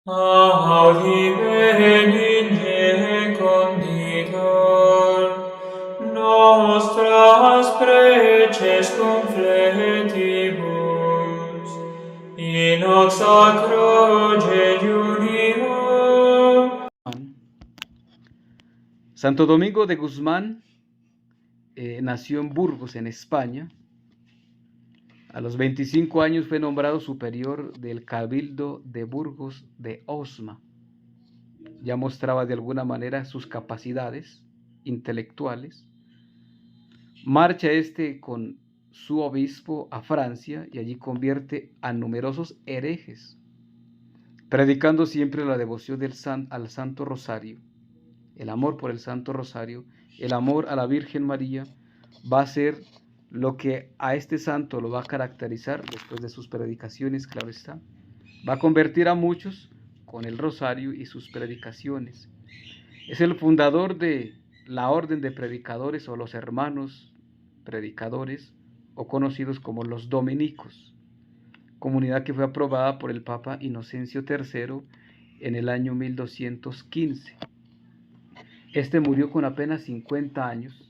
Audi benigne conditor, nostras preces confletibus, in hoc sacro jejunio. Santo Domingo de Guzmán nació en Burgos, en España. A los 25 años fue nombrado superior del Cabildo de Burgos de Osma. Ya mostraba de alguna manera sus capacidades intelectuales. Marcha con su obispo a Francia y allí convierte a numerosos herejes, predicando siempre la devoción al Santo Rosario, el amor por el Santo Rosario, el amor a la Virgen María. Va a ser lo que a este santo lo va a caracterizar después de sus predicaciones, claro está. Va a convertir a muchos con el rosario y sus predicaciones. Es el fundador de la orden de predicadores o los hermanos predicadores, o conocidos como los dominicos, comunidad que fue aprobada por el Papa Inocencio III en el año 1215. Este murió con apenas 50 años.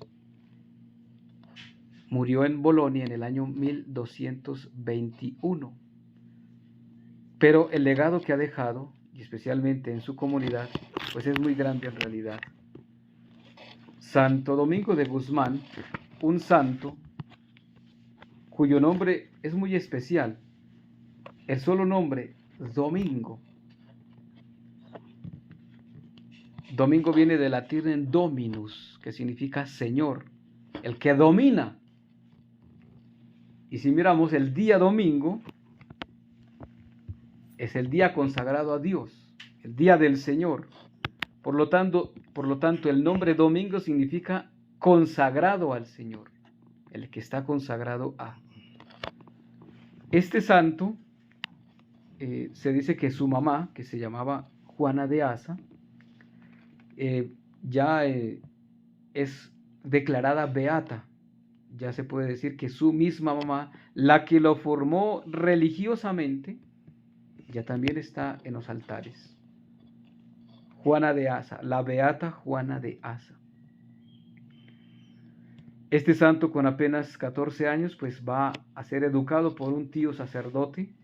Murió en Bolonia en el año 1221. Pero el legado que ha dejado, y especialmente en su comunidad, pues es muy grande en realidad. Santo Domingo de Guzmán, un santo cuyo nombre es muy especial. El solo nombre, Domingo. Domingo viene del latín en dominus, que significa Señor, el que domina. Y si miramos el día domingo, es el día consagrado a Dios, el día del Señor. Por lo tanto, el nombre domingo significa consagrado al Señor, el que está consagrado a. Este santo, se dice que su mamá, que se llamaba Juana de Asa, ya es declarada beata. Ya se puede decir que su misma mamá, la que lo formó religiosamente, ya también está en los altares. Juana de Asa, la beata Juana de Asa. Este santo con apenas 14 años pues va a ser educado por un tío sacerdote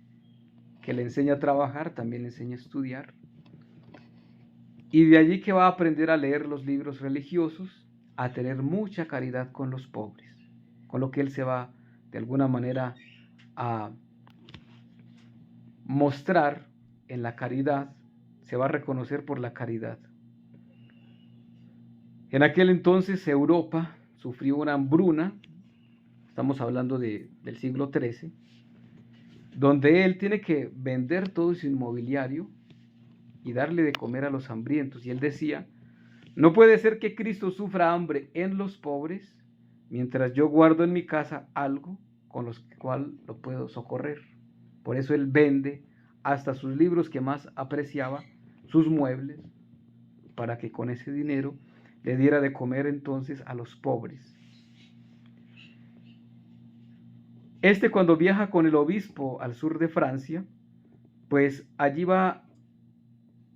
que le enseña a trabajar, también le enseña a estudiar. Y de allí que va a aprender a leer los libros religiosos, a tener mucha caridad con los pobres, con lo que él se va de alguna manera a mostrar en la caridad, se va a reconocer por la caridad. En aquel entonces Europa sufrió una hambruna, estamos hablando del siglo XIII, donde él tiene que vender todo su inmobiliario y darle de comer a los hambrientos. Y él decía, no puede ser que Cristo sufra hambre en los pobres, mientras yo guardo en mi casa algo con lo cual lo puedo socorrer. Por eso él vende hasta sus libros que más apreciaba, sus muebles, para que con ese dinero le diera de comer entonces a los pobres. Cuando viaja con el obispo al sur de Francia, pues allí va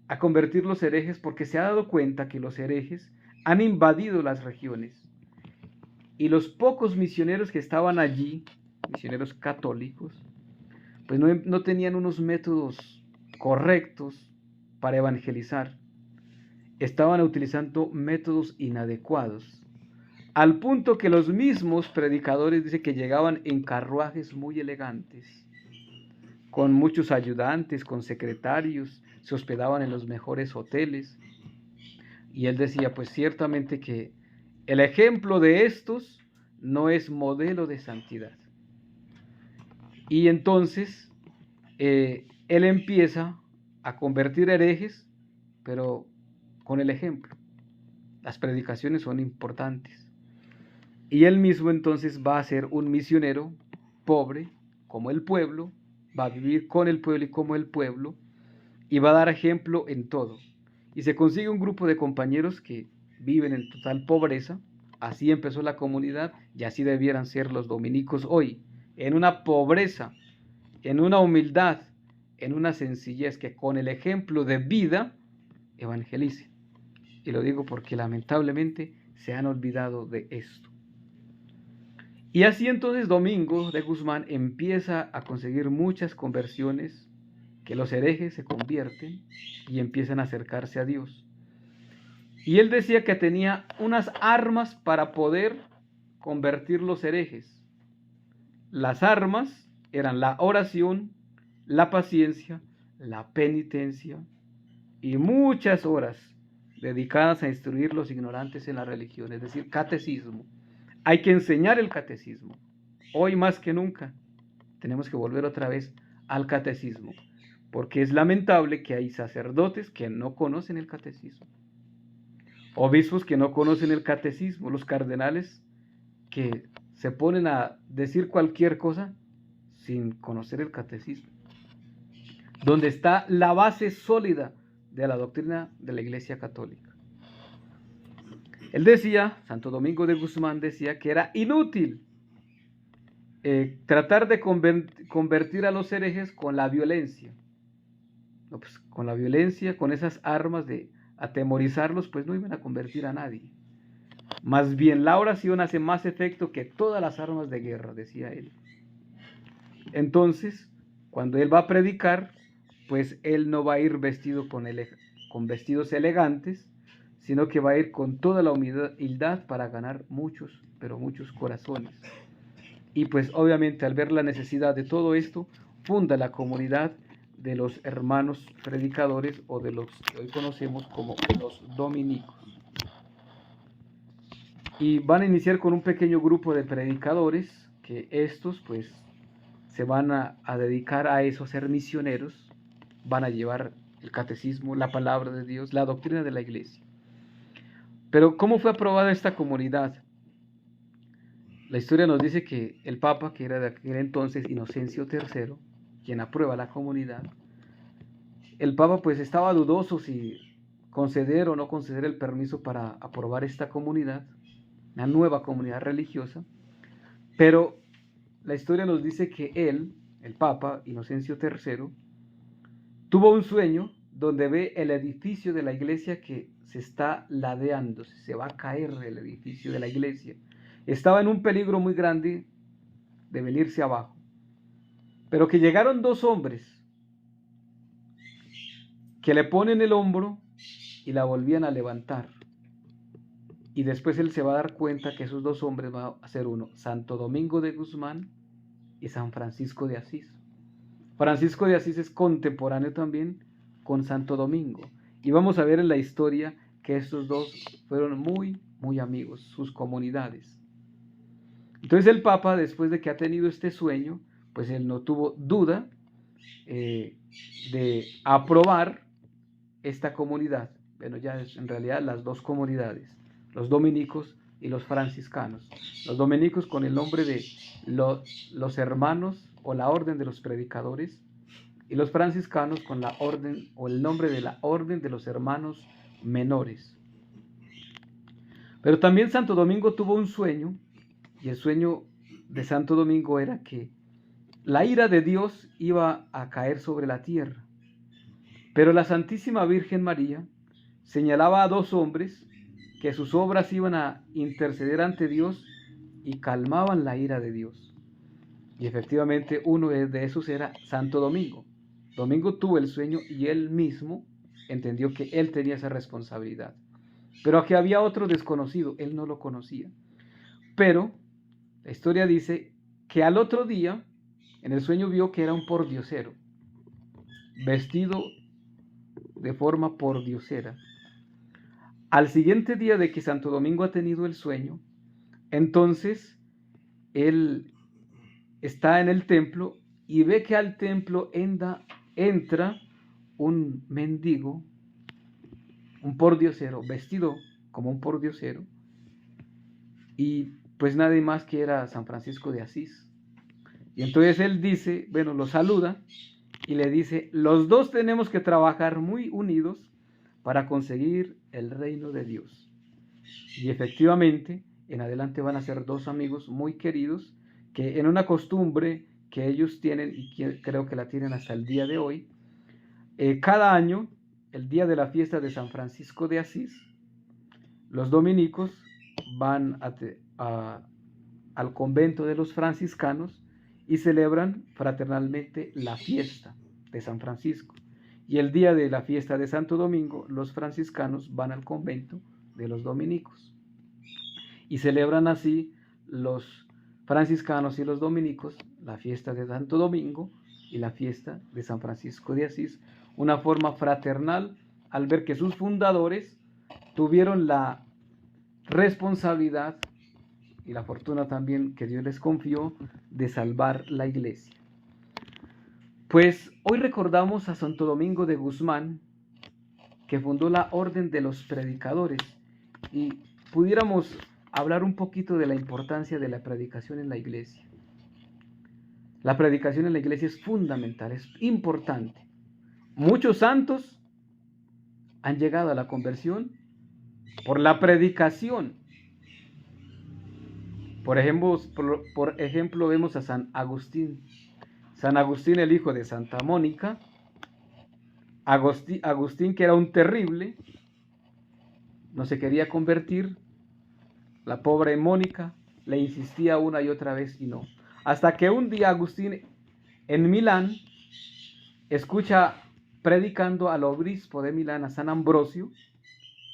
a convertir los herejes porque se ha dado cuenta que los herejes han invadido las regiones y los pocos misioneros que estaban allí, misioneros católicos, pues no tenían unos métodos correctos para evangelizar. Estaban utilizando métodos inadecuados, al punto que los mismos predicadores dicen que llegaban en carruajes muy elegantes, con muchos ayudantes, con secretarios, se hospedaban en los mejores hoteles. Y él decía, pues ciertamente que el ejemplo de estos no es modelo de santidad. Y entonces él empieza a convertir herejes, pero con el ejemplo. Las predicaciones son importantes. Y él mismo entonces va a ser un misionero pobre, como el pueblo, va a vivir con el pueblo y como el pueblo, y va a dar ejemplo en todo. Y se consigue un grupo de compañeros que viven en total pobreza. Así empezó la comunidad y así debieran ser los dominicos hoy, en una pobreza, en una humildad, en una sencillez que con el ejemplo de vida evangelice. Y lo digo porque lamentablemente se han olvidado de esto. Y así entonces Domingo de Guzmán empieza a conseguir muchas conversiones, que los herejes se convierten y empiezan a acercarse a Dios. Y él decía que tenía unas armas para poder convertir los herejes. Las armas eran la oración, la paciencia, la penitencia y muchas horas dedicadas a instruir los ignorantes en la religión, es decir, catecismo. Hay que enseñar el catecismo. Hoy más que nunca tenemos que volver otra vez al catecismo, porque es lamentable que hay sacerdotes que no conocen el catecismo, obispos que no conocen el catecismo, los cardenales que se ponen a decir cualquier cosa sin conocer el catecismo, donde está la base sólida de la doctrina de la Iglesia Católica. Él decía, Santo Domingo de Guzmán decía que era inútil tratar de convertir a los herejes con la violencia. No, pues, con la violencia, con esas armas de atemorizarlos, pues no iban a convertir a nadie. Más bien la oración hace más efecto que todas las armas de guerra, decía él. Entonces, cuando él va a predicar, pues él no va a ir vestido con vestidos elegantes, sino que va a ir con toda la humildad para ganar muchos, pero muchos corazones. Y pues obviamente al ver la necesidad de todo esto, funda la comunidad de los hermanos predicadores, o de los que hoy conocemos como los dominicos. Y van a iniciar con un pequeño grupo de predicadores, que estos pues se van a dedicar a eso, a ser misioneros, van a llevar el catecismo, la palabra de Dios, la doctrina de la Iglesia. Pero ¿cómo fue aprobada esta comunidad? La historia nos dice que el Papa, que era de aquel entonces Inocencio III, quien aprueba la comunidad, el Papa pues estaba dudoso si conceder o no conceder el permiso para aprobar esta comunidad, una nueva comunidad religiosa, pero la historia nos dice que él, el Papa Inocencio III, tuvo un sueño donde ve el edificio de la iglesia que se está ladeando, se va a caer el edificio de la iglesia. Estaba en un peligro muy grande de venirse abajo, pero que llegaron dos hombres que le ponen el hombro y la volvían a levantar. Y después él se va a dar cuenta que esos dos hombres van a ser uno, Santo Domingo de Guzmán y San Francisco de Asís. Francisco de Asís es contemporáneo también con Santo Domingo. Y vamos a ver en la historia que estos dos fueron muy, muy amigos, sus comunidades. Entonces el Papa, después de que ha tenido este sueño, pues él no tuvo duda de aprobar esta comunidad. Bueno, ya es en realidad las dos comunidades, los dominicos y los franciscanos. Los dominicos con el nombre de los hermanos o la orden de los predicadores, y los franciscanos con la orden o el nombre de la orden de los hermanos menores. Pero también Santo Domingo tuvo un sueño, y el sueño de Santo Domingo era que la ira de Dios iba a caer sobre la tierra. Pero la Santísima Virgen María señalaba a dos hombres que sus obras iban a interceder ante Dios y calmaban la ira de Dios. Y efectivamente uno de esos era Santo Domingo. Domingo tuvo el sueño y él mismo entendió que él tenía esa responsabilidad. Pero aquí había otro desconocido, él no lo conocía. Pero la historia dice que al otro día, en el sueño vio que era un pordiosero, vestido de forma pordiosera. Al siguiente día de que Santo Domingo ha tenido el sueño, entonces él está en el templo y ve que al templo entra un mendigo, un pordiosero, vestido como un pordiosero, y pues nadie más que era San Francisco de Asís. Y entonces él dice, bueno, lo saluda y le dice, los dos tenemos que trabajar muy unidos para conseguir el reino de Dios. Y efectivamente, en adelante van a ser dos amigos muy queridos, que en una costumbre que ellos tienen, y creo que la tienen hasta el día de hoy. Cada año, el día de la fiesta de San Francisco de Asís, los dominicos van al convento de los franciscanos y celebran fraternalmente la fiesta de San Francisco. Y el día de la fiesta de Santo Domingo, los franciscanos van al convento de los dominicos. Y celebran así los franciscanos y los dominicos la fiesta de Santo Domingo y la fiesta de San Francisco de Asís, una forma fraternal al ver que sus fundadores tuvieron la responsabilidad y la fortuna también que Dios les confió de salvar la iglesia. Pues hoy recordamos a Santo Domingo de Guzmán, que fundó la Orden de los Predicadores, y pudiéramos hablar un poquito de la importancia de la predicación en la iglesia. La predicación en la iglesia es fundamental, es importante. Muchos santos han llegado a la conversión por la predicación. Por ejemplo, vemos a San Agustín. San Agustín, el hijo de Santa Mónica. Agustín, que era un terrible, no se quería convertir. La pobre Mónica le insistía una y otra vez y no. Hasta que un día Agustín en Milán escucha predicando al obispo de Milán, a San Ambrosio,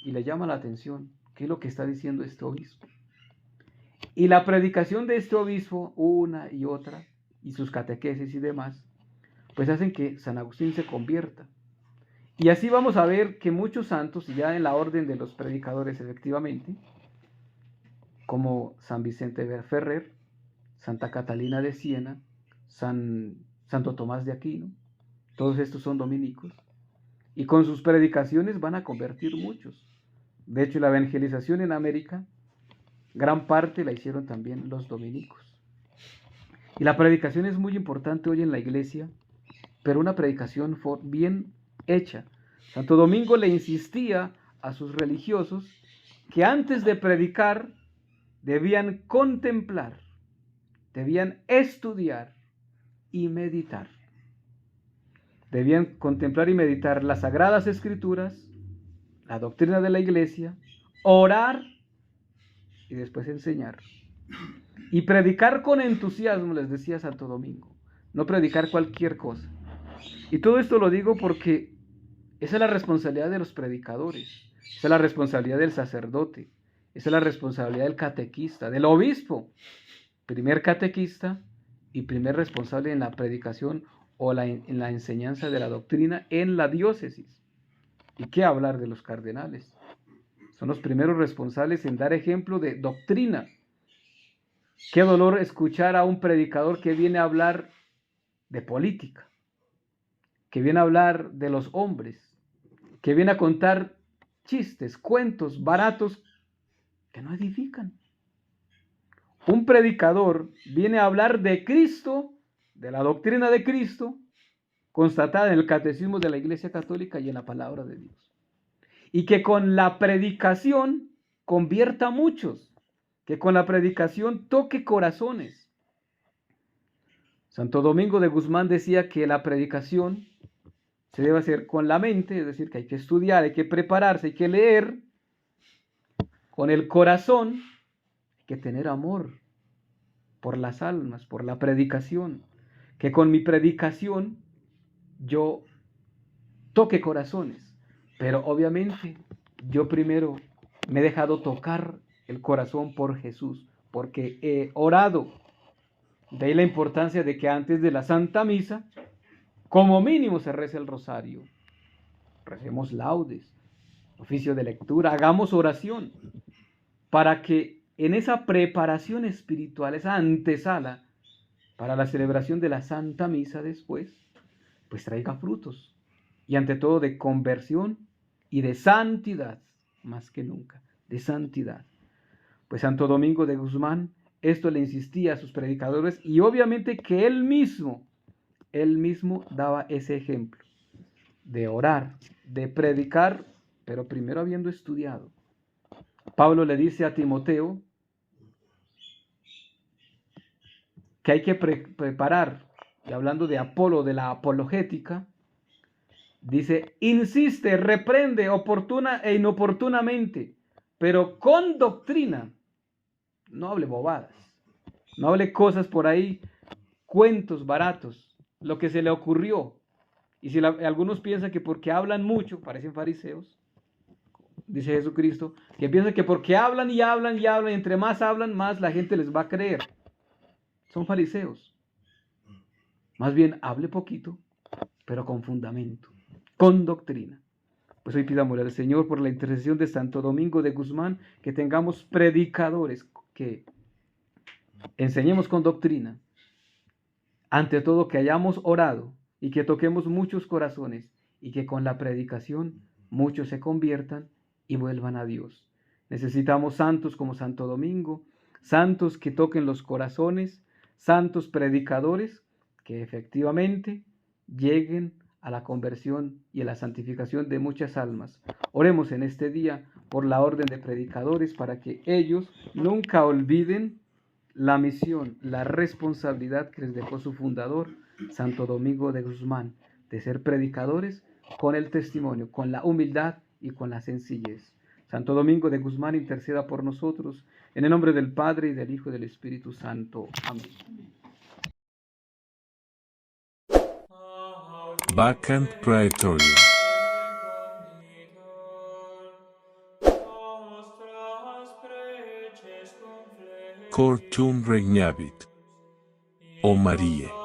y le llama la atención. ¿Qué es lo que está diciendo este obispo? Y la predicación de este obispo, una y otra, y sus catequesis y demás, pues hacen que San Agustín se convierta. Y así vamos a ver que muchos santos, ya en la orden de los predicadores efectivamente, como San Vicente Ferrer, Santa Catalina de Siena, Santo Tomás de Aquino, todos estos son dominicos, y con sus predicaciones van a convertir muchos. De hecho, la evangelización en América, gran parte la hicieron también los dominicos. Y la predicación es muy importante hoy en la iglesia, pero una predicación bien hecha. Santo Domingo le insistía a sus religiosos que antes de predicar debían contemplar, debían estudiar y meditar. Debían contemplar y meditar las Sagradas Escrituras, la doctrina de la iglesia, orar y después enseñar. Y predicar con entusiasmo, les decía Santo Domingo, no predicar cualquier cosa. Y todo esto lo digo porque esa es la responsabilidad de los predicadores, esa es la responsabilidad del sacerdote, esa es la responsabilidad del catequista, del obispo, primer catequista y primer responsable en la predicación o en la enseñanza de la doctrina en la diócesis. ¿Y qué hablar de los cardenales? Son los primeros responsables en dar ejemplo de doctrina. Qué dolor escuchar a un predicador que viene a hablar de política, que viene a hablar de los hombres, que viene a contar chistes, cuentos baratos que no edifican. Un predicador viene a hablar de Cristo, de la doctrina de Cristo, constatada en el catecismo de la Iglesia Católica y en la palabra de Dios. Y que con la predicación convierta a muchos, que con la predicación toque corazones. Santo Domingo de Guzmán decía que la predicación se debe hacer con la mente, es decir, que hay que estudiar, hay que prepararse, hay que leer. Con el corazón hay que tener amor por las almas, por la predicación. Que con mi predicación yo toque corazones. Pero obviamente yo primero me he dejado tocar el corazón por Jesús, porque he orado. De ahí la importancia de que antes de la Santa Misa, como mínimo se rece el rosario. Recemos laudes, oficio de lectura, hagamos oración, para que en esa preparación espiritual, esa antesala para la celebración de la Santa Misa después, pues traiga frutos. Y ante todo de conversión y de santidad, más que nunca, de santidad. Pues Santo Domingo de Guzmán esto le insistía a sus predicadores y obviamente que él mismo daba ese ejemplo de orar, de predicar, pero primero habiendo estudiado. Pablo le dice a Timoteo que hay que preparar y hablando de Apolo, de la apologética, dice, insiste, reprende oportuna e inoportunamente, pero con doctrina. No hable bobadas, no hable cosas por ahí, cuentos baratos, lo que se le ocurrió. Y si algunos piensan que porque hablan mucho, parecen fariseos, dice Jesucristo, que piensan que porque hablan y hablan y hablan, entre más hablan, más la gente les va a creer. Son fariseos. Más bien, hable poquito, pero con fundamento, con doctrina. Pues hoy pidámosle al Señor por la intercesión de Santo Domingo de Guzmán, que tengamos predicadores, que enseñemos con doctrina. Ante todo, que hayamos orado y que toquemos muchos corazones y que con la predicación muchos se conviertan y vuelvan a Dios. Necesitamos santos como Santo Domingo, santos que toquen los corazones, santos predicadores que efectivamente lleguen a la conversión y a la santificación de muchas almas. Oremos en este día por la orden de predicadores para que ellos nunca olviden la misión, la responsabilidad que les dejó su fundador, Santo Domingo de Guzmán, de ser predicadores con el testimonio, con la humildad y con la sencillez. Santo Domingo de Guzmán, interceda por nosotros, en el nombre del Padre, y del Hijo, y del Espíritu Santo. Amén. Vacant Praetorium. Cor tuum regnavit, o Marie.